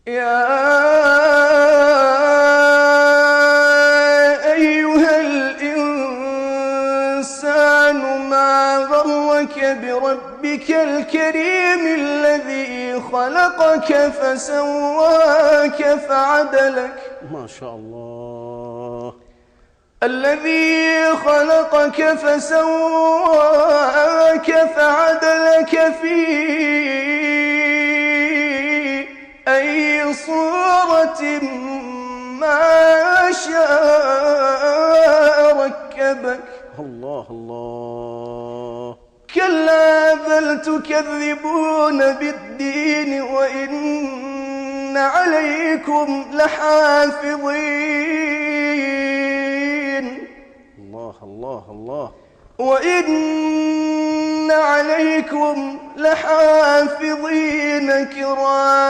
يا أيها الإنسان ما غرك بربك الكريم الذي خلقك فسواك فعدلك ما شاء الله. الذي خلقك فسواك فعدلك في أي صورة ما شاء ركبك. الله الله. كلا بل تكذبون بالدين وإن عليكم لحافظين. الله الله الله. وإن عليكم لحافظين كرام